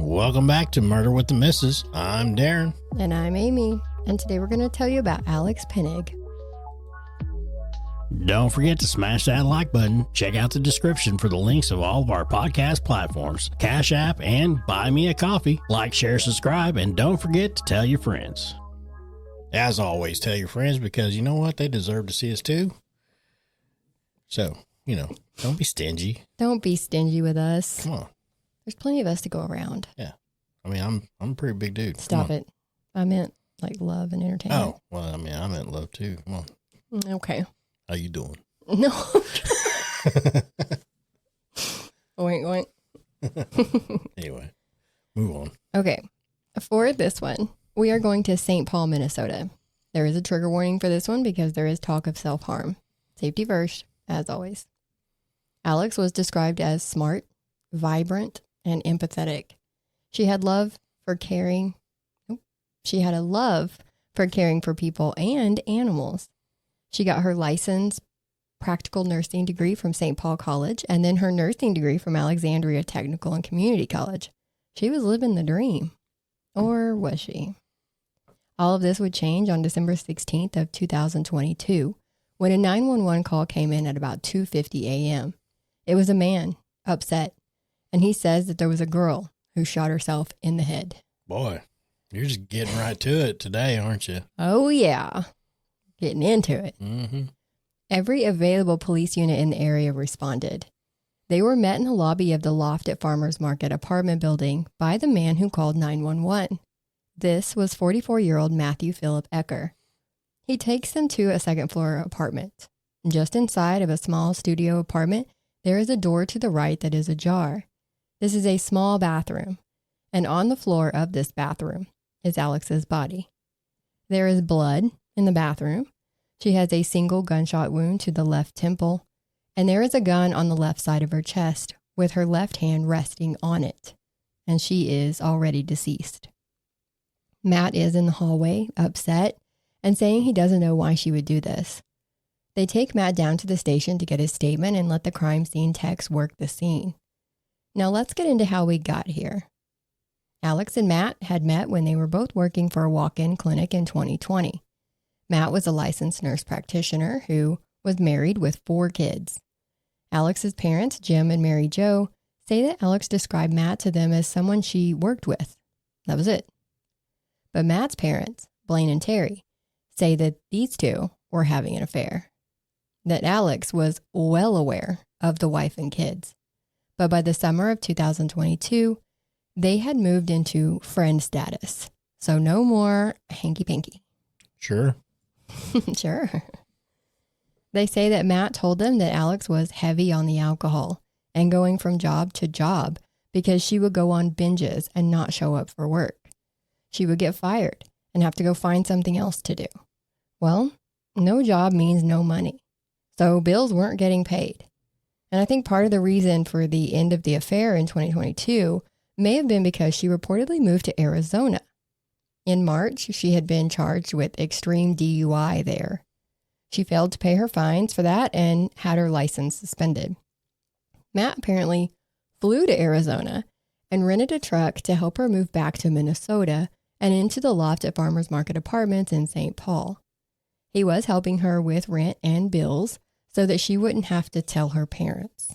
Welcome back to Murder with the Missus. I'm Darren. And I'm Amy. And today we're going to tell you about Alex Pennig. Don't forget to smash that like button. Check out the description for the links of all of our podcast platforms, Cash App, and Buy Me a Coffee. Like, share, subscribe, and don't forget to tell your friends. As always, tell your friends because you know what? They deserve to see us too. So, don't be stingy. Don't be stingy with us. Come on. There's plenty of us to go around. Yeah. I mean, I'm a pretty big dude. Stop it. I meant like love and entertainment. Oh, well, I meant love too. Come on. Okay. How you doing? No. Wait. Anyway, move on. Okay. For this one, we are going to St. Paul, Minnesota. There is a trigger warning for this one because there is talk of self-harm. Safety first, as always. Alex was described as smart, vibrant, and empathetic. She had a love for caring for people and animals. She got her licensed practical nursing degree from St. Paul College and then her nursing degree from Alexandria Technical and Community College. She was living the dream. Or was she? All of this would change on December 16th of 2022 when a 911 call came in at about 2:50 a.m. It was a man, upset, and he says that there was a girl who shot herself in the head. Boy, you're just getting right to it today, aren't you? Oh, yeah. Getting into it. Mm-hmm. Every available police unit in the area responded. They were met in the lobby of the Loft at Farmers Market apartment building by the man who called 911. This was 44-year-old Matthew Philip Ecker. He takes them to a second-floor apartment. Just inside of a small studio apartment, there is a door to the right that is ajar. This is a small bathroom, and on the floor of this bathroom is Alex's body. There is blood in the bathroom. She has a single gunshot wound to the left temple, and there is a gun on the left side of her chest with her left hand resting on it, and she is already deceased. Matt is in the hallway, upset, and saying he doesn't know why she would do this. They take Matt down to the station to get his statement and let the crime scene techs work the scene. Now let's get into how we got here. Alex and Matt had met when they were both working for a walk-in clinic in 2020. Matt was a licensed nurse practitioner who was married with 4 kids. Alex's parents, Jim and Mary Jo, say that Alex described Matt to them as someone she worked with. That was it. But Matt's parents, Blaine and Terry, say that these two were having an affair. That Alex was well aware of the wife and kids. But by the summer of 2022, they had moved into friend status. So no more hanky-panky. Sure. Sure. They say that Matt told them that Alex was heavy on the alcohol and going from job to job because she would go on binges and not show up for work. She would get fired and have to go find something else to do. Well, no job means no money. So bills weren't getting paid. And I think part of the reason for the end of the affair in 2022 may have been because she reportedly moved to Arizona. In March, she had been charged with extreme DUI there. She failed to pay her fines for that and had her license suspended. Matt apparently flew to Arizona and rented a truck to help her move back to Minnesota and into the Loft at Farmers Market apartments in St. Paul. He was helping her with rent and bills so that she wouldn't have to tell her parents.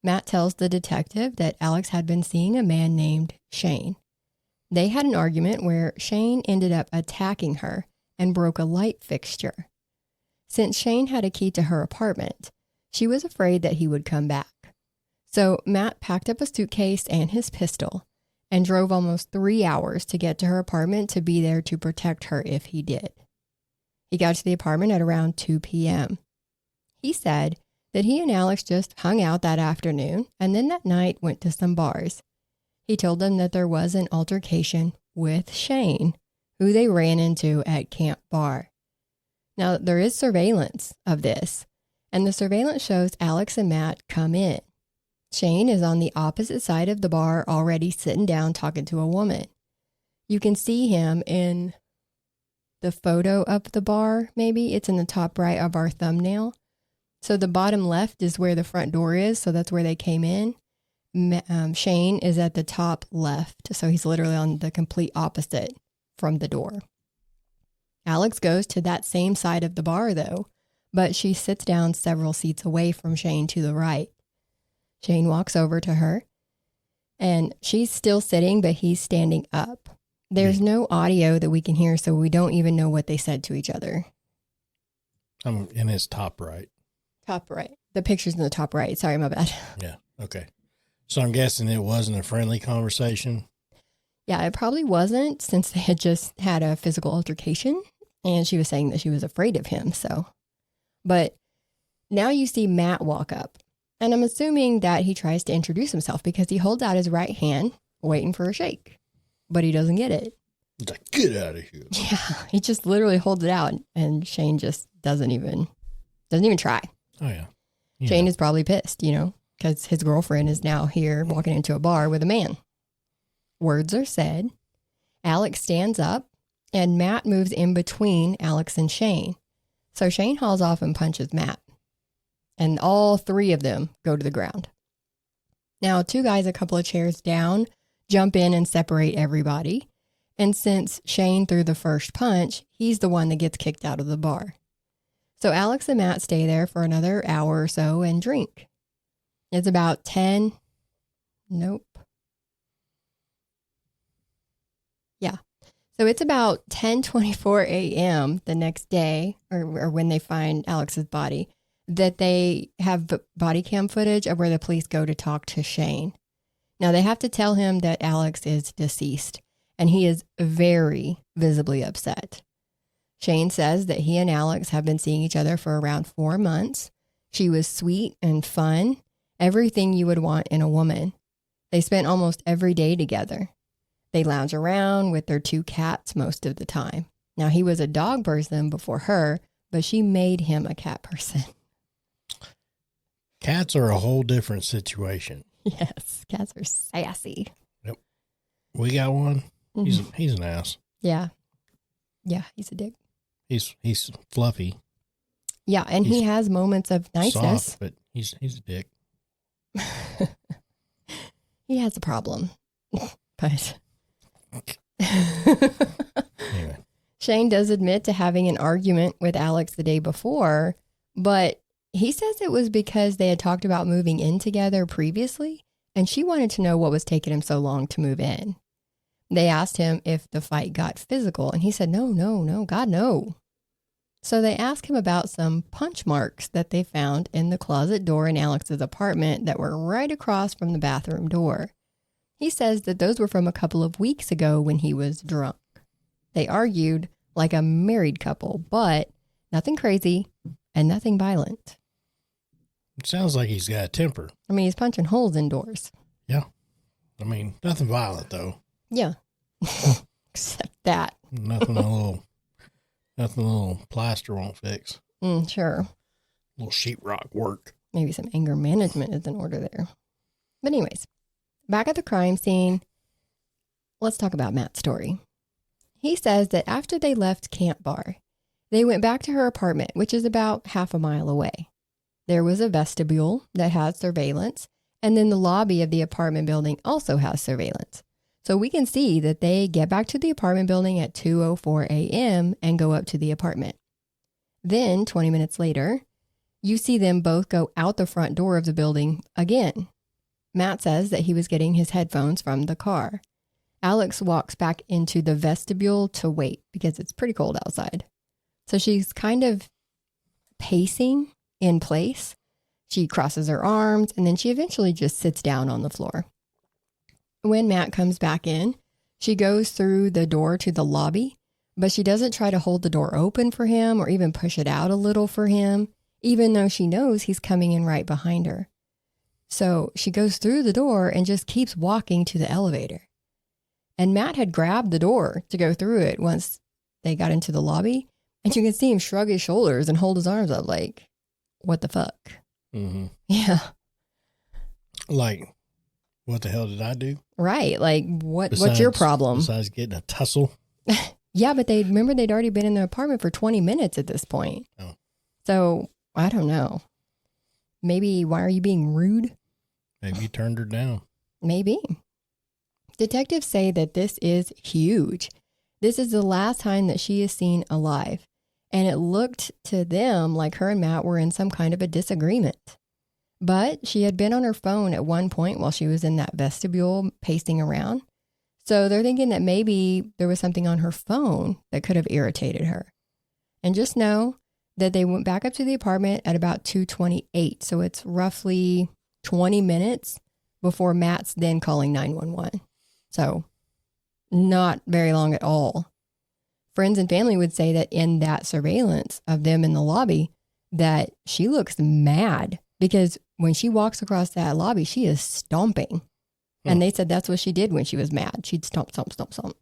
Matt tells the detective that Alex had been seeing a man named Shane. They had an argument where Shane ended up attacking her and broke a light fixture. Since Shane had a key to her apartment, she was afraid that he would come back. So Matt packed up a suitcase and his pistol and drove almost 3 hours to get to her apartment to be there to protect her if he did. He got to the apartment at around 2 p.m. He said that he and Alex just hung out that afternoon and then that night went to some bars. He told them that there was an altercation with Shane, who they ran into at Camp Bar. Now, there is surveillance of this, and the surveillance shows Alex and Matt come in. Shane is on the opposite side of the bar already sitting down talking to a woman. You can see him in the photo of the bar, maybe. It's in the top right of our thumbnail. So the bottom left is where the front door is, so that's where they came in. Shane is at the top left, so he's literally on the complete opposite from the door. Alex goes to that same side of the bar, though, but she sits down several seats away from Shane to the right. Shane walks over to her, and she's still sitting, but he's standing up. There's no audio that we can hear, so we don't even know what they said to each other. I'm in his top right. Top right. The picture's in the top right. Sorry, my bad. Yeah, okay. So I'm guessing it wasn't a friendly conversation? Yeah, it probably wasn't, since they had just had a physical altercation, and she was saying that she was afraid of him, so. But now you see Matt walk up, and I'm assuming that he tries to introduce himself because he holds out his right hand, waiting for a shake, but he doesn't get it. He's like, get out of here. Yeah, he just literally holds it out, and Shane just doesn't even try. Oh, yeah. Shane is probably pissed, because his girlfriend is now here walking into a bar with a man. Words are said. Alex stands up, and Matt moves in between Alex and Shane. So Shane hauls off and punches Matt. And all three of them go to the ground. Now, two guys a couple of chairs down jump in and separate everybody. And since Shane threw the first punch, he's the one that gets kicked out of the bar. So Alex and Matt stay there for another hour or so and drink. It's about 10. Nope. Yeah. So it's about 10:24 a.m. the next day, or when they find Alex's body, that they have body cam footage of where the police go to talk to Shane. Now they have to tell him that Alex is deceased, and he is very visibly upset. Shane says that he and Alex have been seeing each other for around 4 months. She was sweet and fun, everything you would want in a woman. They spent almost every day together. They lounge around with their 2 cats most of the time. Now, he was a dog person before her, but she made him a cat person. Cats are a whole different situation. Yes, cats are sassy. Yep. We got one. Mm-hmm. He's an ass. Yeah. Yeah, he's a dick. He's fluffy. Yeah, and he has moments of niceness. Soft, but he's a dick. He has a problem. But anyway. Shane does admit to having an argument with Alex the day before, but he says it was because they had talked about moving in together previously, and she wanted to know what was taking him so long to move in. They asked him if the fight got physical, and he said, no, God, no. So they asked him about some punch marks that they found in the closet door in Alex's apartment that were right across from the bathroom door. He says that those were from a couple of weeks ago when he was drunk. They argued like a married couple, but nothing crazy and nothing violent. It sounds like he's got a temper. I mean, he's punching holes in doors. Yeah. I mean, nothing violent, though. Yeah. Except that. Nothing a little plaster won't fix. Sure. A little sheetrock work. Maybe some anger management is in order there. But anyways, back at the crime scene, let's talk about Matt's story. He says that after they left Camp Bar, they went back to her apartment, which is about half a mile away. There was a vestibule that has surveillance, and then the lobby of the apartment building also has surveillance. So we can see that they get back to the apartment building at 2:04 a.m. and go up to the apartment. Then, 20 minutes later, you see them both go out the front door of the building again. Matt says that he was getting his headphones from the car. Alex walks back into the vestibule to wait because it's pretty cold outside. So she's kind of pacing in place. She crosses her arms, and then she eventually just sits down on the floor. When Matt comes back in, she goes through the door to the lobby, but she doesn't try to hold the door open for him or even push it out a little for him, even though she knows he's coming in right behind her. So she goes through the door and just keeps walking to the elevator. And Matt had grabbed the door to go through it once they got into the lobby, and you can see him shrug his shoulders and hold his arms up like, what the fuck? Mm-hmm. Yeah. Like, what the hell did I do? Right. Like, what's your problem? Besides getting a tussle? Yeah, but they'd already been in the apartment for 20 minutes at this point. Oh. So, I don't know. Maybe, why are you being rude? Maybe you turned her down. Maybe. Detectives say that this is huge. This is the last time that she is seen alive. And it looked to them like her and Matt were in some kind of a disagreement. But she had been on her phone at one point while she was in that vestibule pacing around. So they're thinking that maybe there was something on her phone that could have irritated her. And just know that they went back up to the apartment at about 2:28. So it's roughly 20 minutes before Matt's then calling 911. So not very long at all. Friends and family would say that in that surveillance of them in the lobby, that she looks mad because when she walks across that lobby, she is stomping. And they said that's what she did when she was mad. She'd stomp, stomp, stomp, stomp.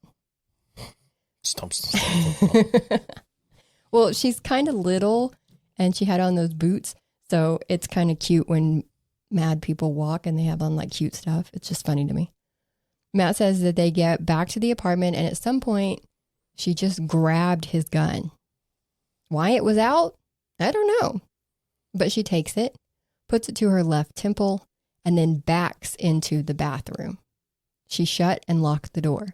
Stomp, stomp, stomp, stomp. Well, she's kind of little and she had on those boots. So it's kind of cute when mad people walk and they have on like cute stuff. It's just funny to me. Matt says that they get back to the apartment and at some point she just grabbed his gun. Why it was out? I don't know. But she takes it, puts it to her left temple, and then backs into the bathroom. She shut and locked the door.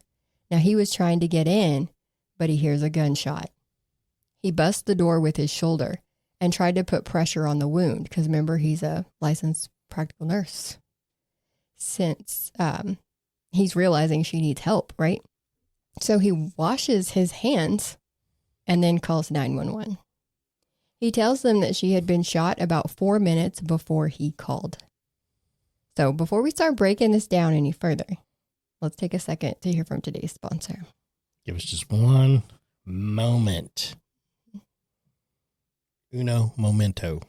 Now he was trying to get in, but he hears a gunshot. He busts the door with his shoulder and tried to put pressure on the wound because remember, he's a licensed practical nurse. Since he's realizing she needs help, right? So he washes his hands and then calls 911. He tells them that she had been shot about 4 minutes before he called. So before we start breaking this down any further, let's take a second to hear from today's sponsor. Give us just one moment. Uno momento.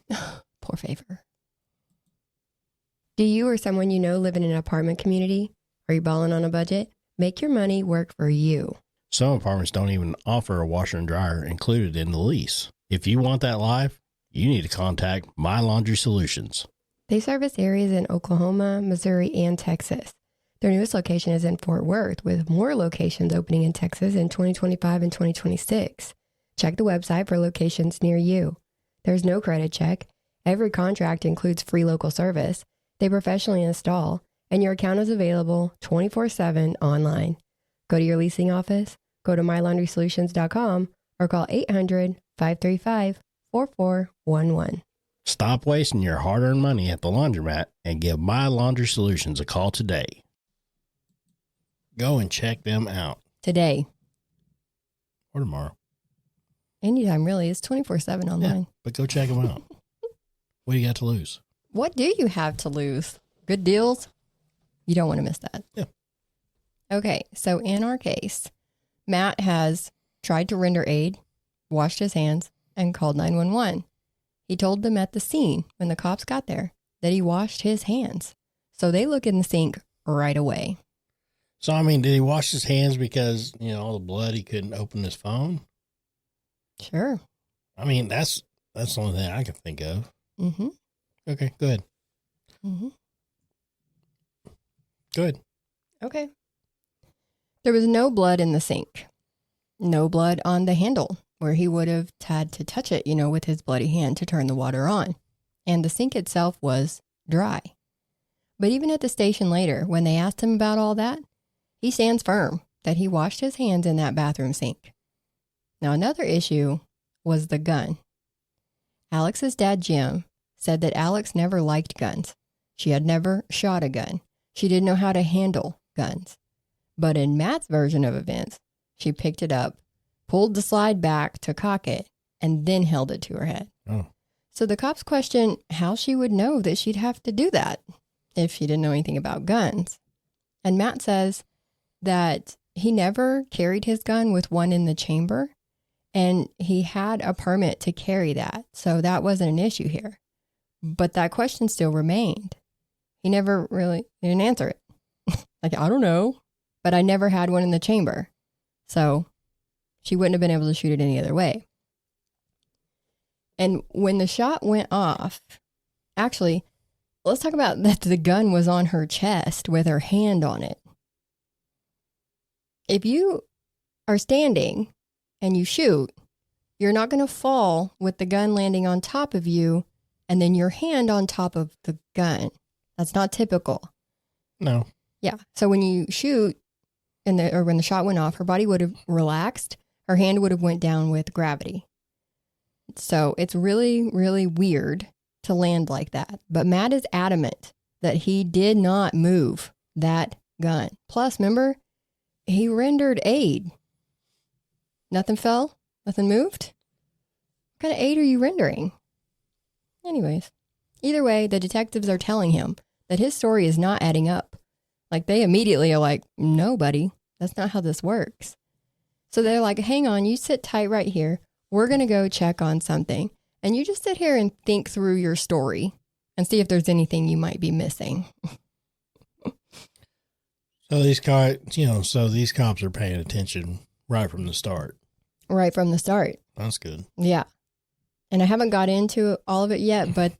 Poor favor. Do you or someone you know live in an apartment community? Are you balling on a budget? Make your money work for you. Some apartments don't even offer a washer and dryer included in the lease. If you want that live, you need to contact My Laundry Solutions. They service areas in Oklahoma, Missouri, and Texas. Their newest location is in Fort Worth, with more locations opening in Texas in 2025 and 2026. Check the website for locations near you. There's no credit check. Every contract includes free local service. They professionally install, and your account is available 24/7 online. Go to your leasing office, go to mylaundrysolutions.com, or call 800-535-4411. Stop wasting your hard-earned money at the laundromat and give My Laundry Solutions a call today. Go and check them out. Today. Or tomorrow. Anytime, really. It's 24/7 online. Yeah, but go check them out. What do you got to lose? What do you have to lose? Good deals? You don't want to miss that. Yeah. Okay, so in our case, Matt has tried to render aid, washed his hands, and called 911. He told them at the scene when the cops got there that he washed his hands. So they look in the sink right away. So, I mean, did he wash his hands because, all the blood, he couldn't open his phone? Sure. I mean, that's the only thing I can think of. Mm-hmm. Okay, go ahead. Mm-hmm. Go ahead. Okay. There was no blood in the sink. No blood on the handle where he would have had to touch it, with his bloody hand to turn the water on. And the sink itself was dry. But even at the station later, when they asked him about all that, he stands firm that he washed his hands in that bathroom sink. Now, another issue was the gun. Alex's dad, Jim, said that Alex never liked guns. She had never shot a gun. She didn't know how to handle guns. But in Matt's version of events, she picked it up, pulled the slide back to cock it, and then held it to her head. Oh. So the cops questioned how she would know that she'd have to do that if she didn't know anything about guns. And Matt says that he never carried his gun with one in the chamber, and he had a permit to carry that. So that wasn't an issue here. But that question still remained. He never really didn't answer it. Like, I don't know, but I never had one in the chamber. So she wouldn't have been able to shoot it any other way. And when the shot went off, actually, let's talk about that the gun was on her chest with her hand on it. If you are standing and you shoot, you're not going to fall with the gun landing on top of you and then your hand on top of the gun. That's not typical. No. Yeah. So when you shoot or when the shot went off, her body would have relaxed. Her hand would have went down with gravity. So it's really, really weird to land like that. But Matt is adamant that he did not move that gun. Plus, remember, he rendered aid. Nothing fell? Nothing moved? What kind of aid are you rendering? Anyways, either way, the detectives are telling him that his story is not adding up. Like, they immediately are like, no, buddy, that's not how this works. So they're like, hang on, you sit tight right here. We're going to go check on something. And you just sit here and think through your story and see if there's anything you might be missing. So these cops are paying attention right from the start. Right from the start. That's good. Yeah. And I haven't got into all of it yet, but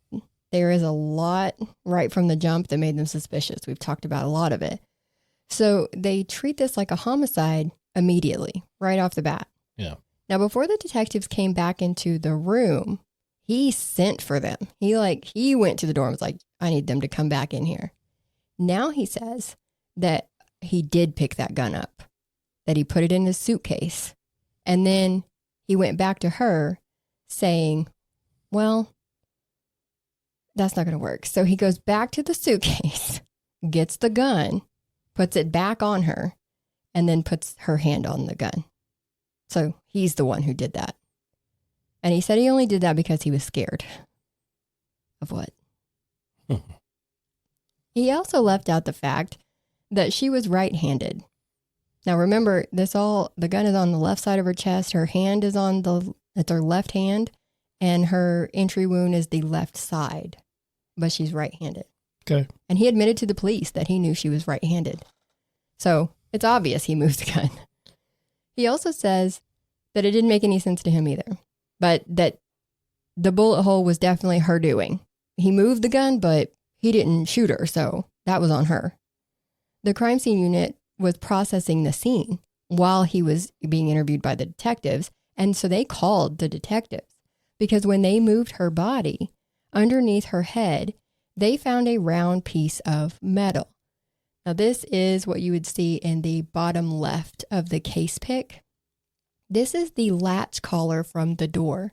there is a lot right from the jump that made them suspicious. We've talked about a lot of it. So they treat this like a homicide immediately, right off the bat. Yeah. Now, before the detectives came back into the room, he sent for them. He went to the door and was like, I need them to come back in here. Now he says that he did pick that gun up, that he put it in his suitcase. And then he went back to her saying, well, that's not going to work. So he goes back to the suitcase, gets the gun, puts it back on her, and then puts her hand on the gun. So he's the one who did that. And he said he only did that because he was scared. Of what? He also left out the fact that she was right-handed. Now remember, the gun is on the left side of her chest. Her hand is at her left hand, and her entry wound is the left side, but she's right-handed. Okay. And he admitted to the police that he knew she was right-handed. So it's obvious he moved the gun. He also says that it didn't make any sense to him either, but that the bullet hole was definitely her doing. He moved the gun, but he didn't shoot her, so that was on her. The crime scene unit was processing the scene while he was being interviewed by the detectives, and so they called the detectives because when they moved her body underneath her head, they found a round piece of metal. Now, this is what you would see in the bottom left of the case pick. This is the latch collar from the door.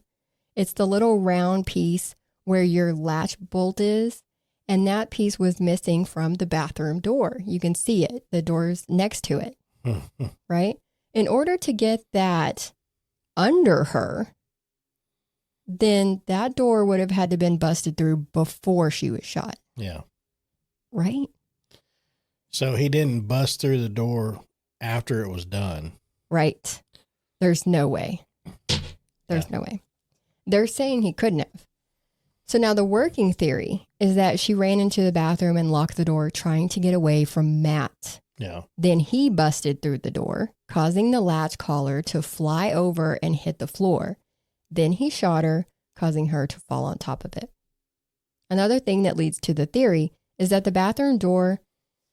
It's the little round piece where your latch bolt is, and that piece was missing from the bathroom door. You can see it. The door's next to it, right? In order to get that under her, then that door would have had to been busted through before she was shot. Yeah. Right? So he didn't bust through the door after it was done. Right. There's no way. There's no way. They're saying he couldn't have. So now the working theory is that she ran into the bathroom and locked the door trying to get away from Matt. Yeah. Then he busted through the door, causing the latch collar to fly over and hit the floor. Then he shot her, causing her to fall on top of it. Another thing that leads to the theory is that the bathroom door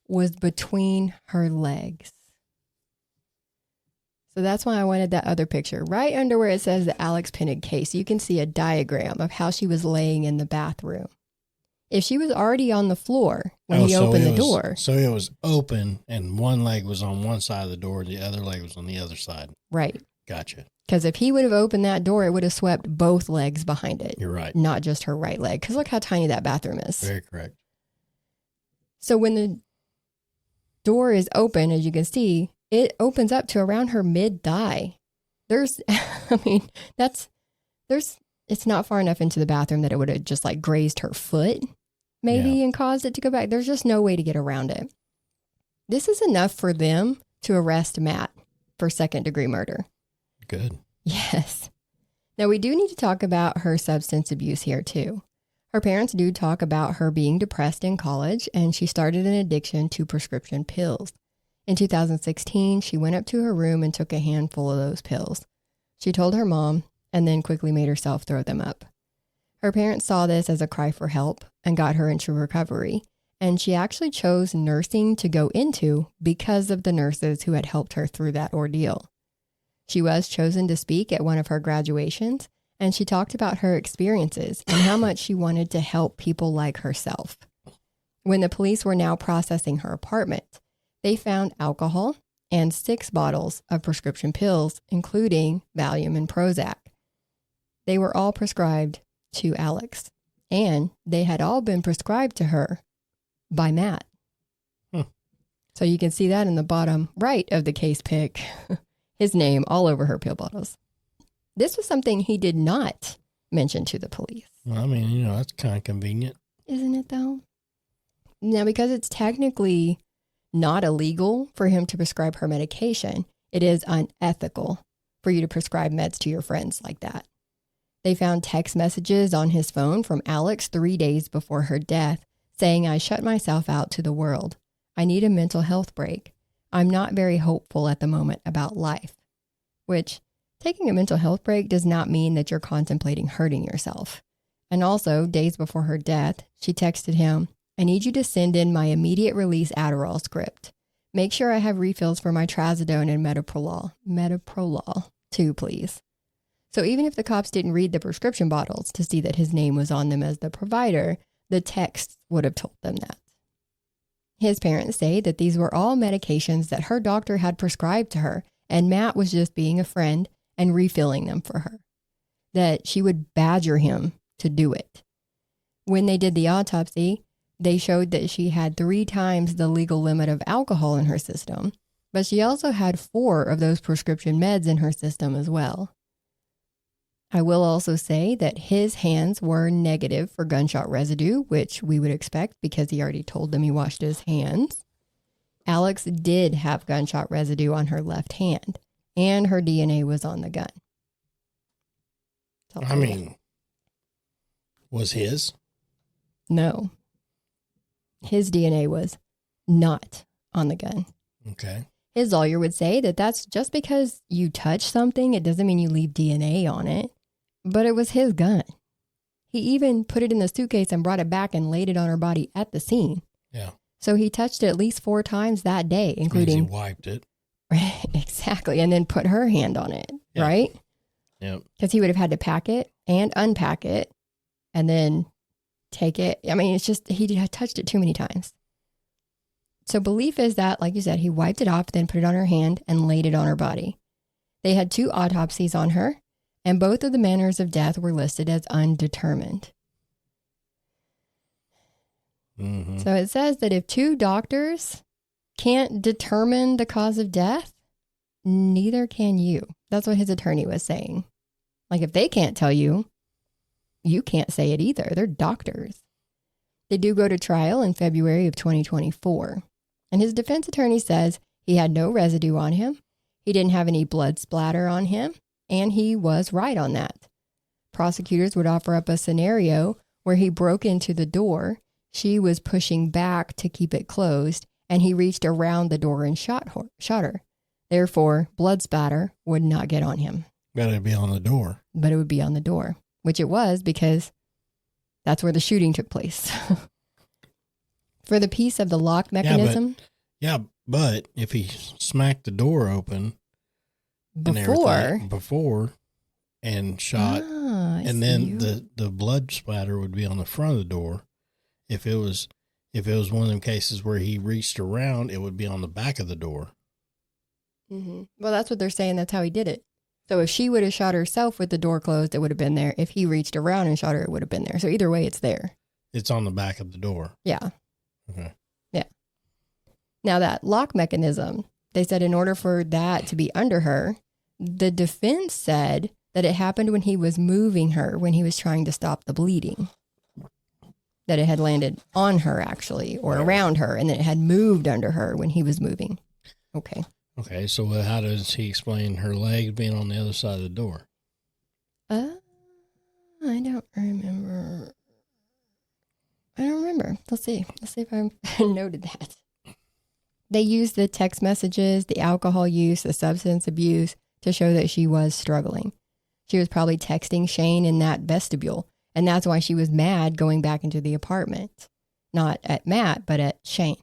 was between her legs. So that's why I wanted that other picture. Right under where it says the Alex Pennig case, you can see a diagram of how she was laying in the bathroom. If she was already on the floor when he opened the door. So it was open and one leg was on one side of the door, the other leg was on the other side. Right. Gotcha. Because if he would have opened that door, it would have swept both legs behind it. You're right. Not just her right leg. Because look how tiny that bathroom is. Very correct. So when the door is open, as you can see, it opens up to around her mid-thigh. It's not far enough into the bathroom that it would have just like grazed her foot maybe and caused it to go back. There's just no way to get around it. This is enough for them to arrest Matt for second-degree murder. Good. Yes. Now, we do need to talk about her substance abuse here, too. Her parents do talk about her being depressed in college, and she started an addiction to prescription pills. In 2016, she went up to her room and took a handful of those pills. She told her mom and then quickly made herself throw them up. Her parents saw this as a cry for help and got her into recovery, and she actually chose nursing to go into because of the nurses who had helped her through that ordeal. She was chosen to speak at one of her graduations, and she talked about her experiences and how much she wanted to help people like herself. When the police were now processing her apartment, They found alcohol and 6 bottles of prescription pills, including Valium and Prozac. They were all prescribed to Alex, and they had all been prescribed to her by Matt. So you can see that in the bottom right of the case pick, his name all over her pill bottles. This was something he did not mention to the police. Well, I mean, that's kind of convenient. Isn't it though? Now, because it's technically not illegal for him to prescribe her medication, it is unethical for you to prescribe meds to your friends like that. They found text messages on his phone from Alex 3 days before her death saying, "I shut myself out to the world. I need a mental health break. I'm not very hopeful at the moment about life." Which, taking a mental health break does not mean that you're contemplating hurting yourself. And also, days before her death, she texted him, "I need you to send in my immediate release Adderall script. Make sure I have refills for my trazodone and metoprolol too, please." So even if the cops didn't read the prescription bottles to see that his name was on them as the provider, the texts would have told them that. His parents say that these were all medications that her doctor had prescribed to her, and Matt was just being a friend and refilling them for her. That she would badger him to do it. When they did the autopsy, they showed that she had 3 times the legal limit of alcohol in her system, but she also had 4 of those prescription meds in her system as well. I will also say that his hands were negative for gunshot residue, which we would expect because he already told them he washed his hands. Alex did have gunshot residue on her left hand, and her DNA was on the gun. I mean, was his? No. His DNA was not on the gun. Okay. His lawyer would say that that's just because you touch something, it doesn't mean you leave DNA on it. But it was his gun. He even put it in the suitcase and brought it back and laid it on her body at the scene. Yeah. So he touched it at least 4 times that day, including... He wiped it. Exactly. And then put her hand on it, right? Yep. Because he would have had to pack it and unpack it and then take it. I mean, it's just, he had touched it too many times. So belief is that, like you said, he wiped it off, then put it on her hand and laid it on her body. They had 2 autopsies on her, and both of the manners of death were listed as undetermined. Mm-hmm. So it says that if 2 doctors can't determine the cause of death, neither can you. That's what his attorney was saying. Like, if they can't tell you, you can't say it either. They're doctors. They do go to trial in February of 2024. And his defense attorney says he had no residue on him. He didn't have any blood splatter on him. And he was right on that. Prosecutors would offer up a scenario where he broke into the door. She was pushing back to keep it closed, and he reached around the door and shot her. Therefore, blood spatter would not get on him. But it'd be on the door. But it would be on the door, which it was because that's where the shooting took place. For the piece of the lock mechanism. But if he smacked the door open before and shot, and then the blood splatter would be on the front of the door. If it was one of them cases where he reached around, it would be on the back of the door. Mm-hmm. Well, that's what they're saying. That's how he did it. So if she would have shot herself with the door closed, it would have been there. If he reached around and shot her, it would have been there. So either way, it's there. It's on the back of the door. Yeah. Okay. Yeah. Now that lock mechanism, they said in order for that to be under her, the defense said that it happened when he was moving her, when he was trying to stop the bleeding. That it had landed on her, actually, or around her, and then it had moved under her when he was moving. Okay. Okay, so how does he explain her legs being on the other side of the door? I don't remember. Let's see if I noted that. They used the text messages, the alcohol use, the substance abuse to show that she was struggling. She was probably texting Shane in that vestibule, and that's why she was mad going back into the apartment. Not at Matt, but at Shane.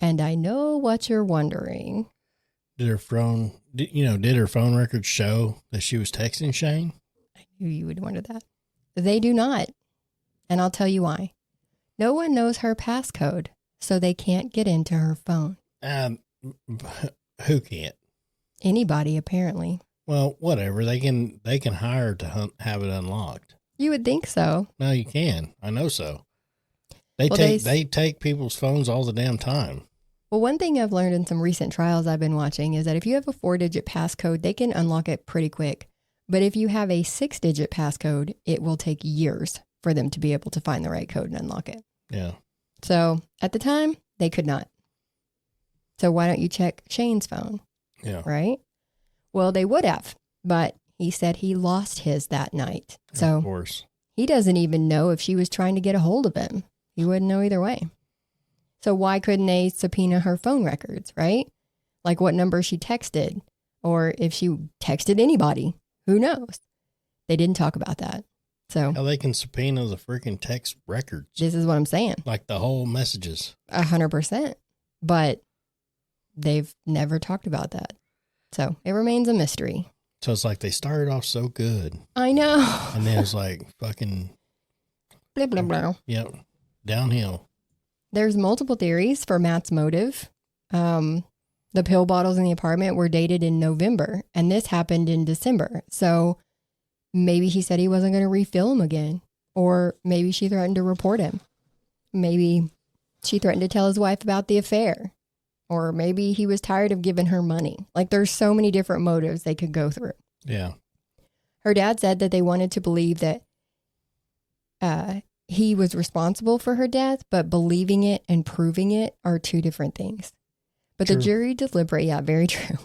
And I know what you're wondering. Did her phone records show that she was texting Shane? I knew you would wonder that. They do not. And I'll tell you why. No one knows her passcode, so they can't get into her phone. Who can't? Anybody, apparently. Well, whatever. They can hire to have it unlocked. You would think so. No, you can. I know so. They take people's phones all the damn time. Well, one thing I've learned in some recent trials I've been watching is that if you have a 4-digit passcode, they can unlock it pretty quick. But if you have a 6-digit passcode, it will take years for them to be able to find the right code and unlock it. Yeah. So at the time, they could not. So why don't you check Shane's phone? Yeah. Right? Well, they would have, but he said he lost his that night. So of course. He doesn't even know if she was trying to get a hold of him. He wouldn't know either way. So why couldn't they subpoena her phone records, right? Like what number she texted, or if she texted anybody, who knows? They didn't talk about that. So how they can subpoena the freaking text records. This is what I'm saying. Like the whole messages. 100%. But they've never talked about that. So it remains a mystery. So it's like they started off so good. I know. And then it's like fucking. Blah, blah, blah. Yep. Downhill. There's multiple theories for Matt's motive. The pill bottles in the apartment were dated in November, and this happened in December. So maybe he said he wasn't going to refill them again, or maybe she threatened to report him. Maybe she threatened to tell his wife about the affair, or maybe he was tired of giving her money. Like there's so many different motives they could go through. Yeah. Her dad said that they wanted to believe that he was responsible for her death, but believing it and proving it are two different things. But True. The jury deliberated, yeah, very true.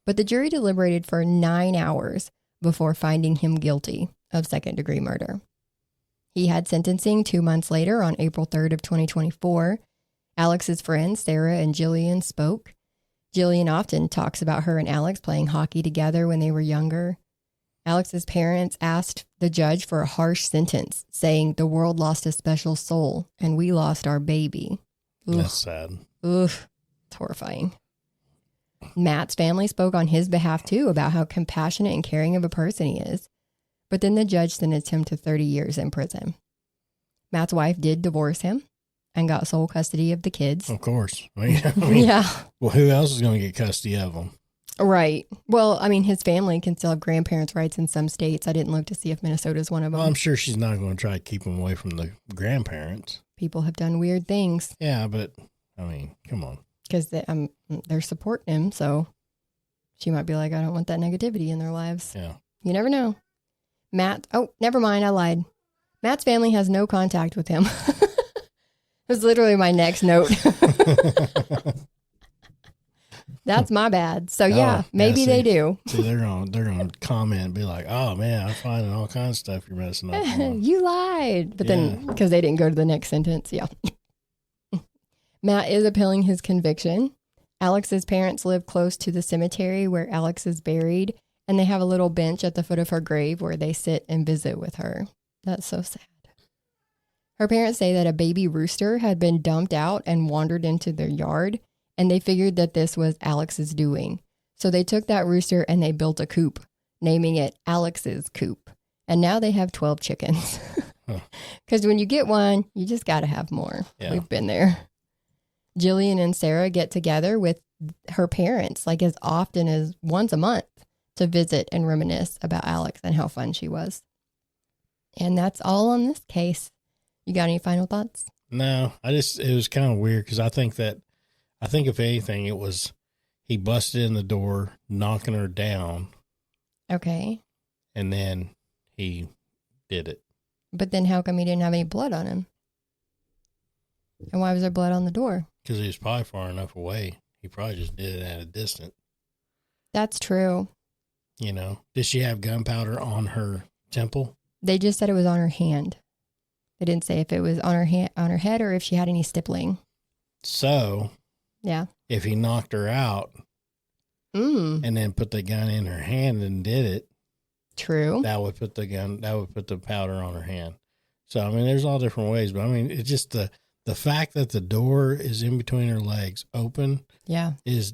But the jury deliberated for 9 hours before finding him guilty of second-degree murder. He had sentencing 2 months later on April 3rd of 2024. Alex's friends, Sarah and Jillian, spoke. Jillian often talks about her and Alex playing hockey together when they were younger. Alex's parents asked the judge for a harsh sentence, saying the world lost a special soul and we lost our baby. Ugh. That's sad. Ugh, it's horrifying. Matt's family spoke on his behalf too about how compassionate and caring of a person he is. But then the judge sentenced him to 30 years in prison. Matt's wife did divorce him and got sole custody of the kids. Of course. I mean, yeah. Well, who else is going to get custody of them? Right. Well, I mean, his family can still have grandparents' rights in some states. I didn't look to see if Minnesota's one of them. Well, I'm sure she's not going to try to keep them away from the grandparents. People have done weird things. Yeah, but, I mean, come on. Because they're supporting him, so she might be like, I don't want that negativity in their lives. Yeah. You never know. Never mind, I lied. Matt's family has no contact with him. It was literally my next note. That's my bad. So yeah, maybe they do. See, they're gonna comment and be like, "Oh man, I'm finding all kinds of stuff you're messing up on." You lied, but then because they didn't go to the next sentence, yeah. Matt is appealing his conviction. Alex's parents live close to the cemetery where Alex is buried, and they have a little bench at the foot of her grave where they sit and visit with her. That's so sad. Her parents say that a baby rooster had been dumped out and wandered into their yard, and they figured that this was Alex's doing. So they took that rooster and they built a coop, naming it Alex's Coop. And now they have 12 chickens. Because when you get one, you just got to have more. Yeah. We've been there. Jillian and Sarah get together with her parents like as often as once a month to visit and reminisce about Alex and how fun she was. And that's all on this case. You got any final thoughts? No, it was kind of weird because I think if anything, it was he busted in the door, knocking her down. Okay. And then he did it. But then how come he didn't have any blood on him? And why was there blood on the door? Because he was probably far enough away. He probably just did it at a distance. That's true. You know, did she have gunpowder on her temple? They just said it was on her hand. They didn't say if it was on her head or if she had any stippling. So, yeah, if he knocked her out and then put the gun in her hand and did it, true, that would put the powder on her hand. So, I mean, there's all different ways, but I mean, it's just the fact that the door is in between her legs open, is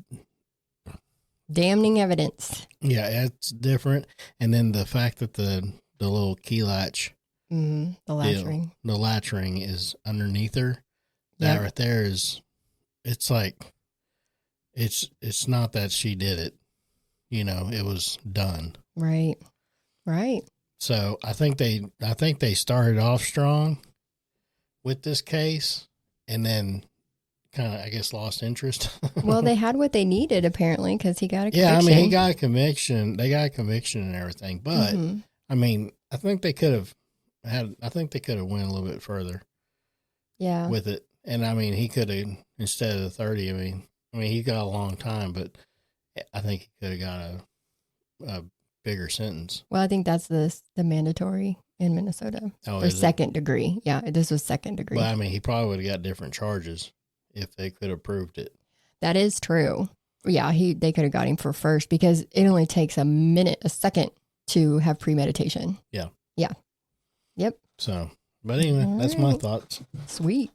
damning evidence. Yeah, it's different. And then the fact that the little key latch, the latch ring is underneath her. That right there it's like it's not that she did it. You know, it was done. Right. Right. So I think they started off strong with this case and then kind of, I guess, lost interest. Well, they had what they needed apparently because he got a conviction. Yeah, I mean, he got a conviction. They got a conviction and everything. But, I mean, I think they could have went a little bit further. Yeah. With it. And, I mean, he could have, instead of the 30, I mean, he got a long time, but I think he could have got a bigger sentence. Well, I think that's the mandatory in Minnesota for second degree. Yeah, this was second degree. But I mean, he probably would have got different charges if they could have proved it. That is true. Yeah, they could have got him for first because it only takes a second to have premeditation. Yeah. Yeah. Yep. So, but anyway, that's my thoughts. Sweet.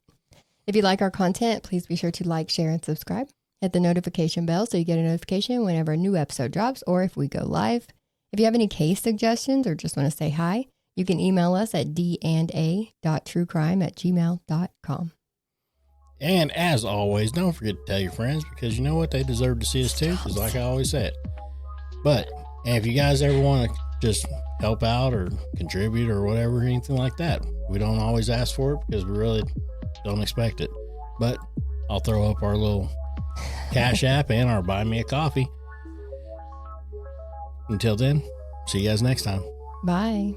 If you like our content, please be sure to like, share, and subscribe. Hit the notification bell so you get a notification whenever a new episode drops or if we go live. If you have any case suggestions or just want to say hi, you can email us at danda.truecrime@gmail.com. And as always, don't forget to tell your friends because you know what? They deserve to see us too, because like I always said. But and if you guys ever want to just help out or contribute or whatever, anything like that, we don't always ask for it because we really don't expect it. But I'll throw up our little Cash App and our Buy Me a Coffee. Until then, see you guys next time. Bye.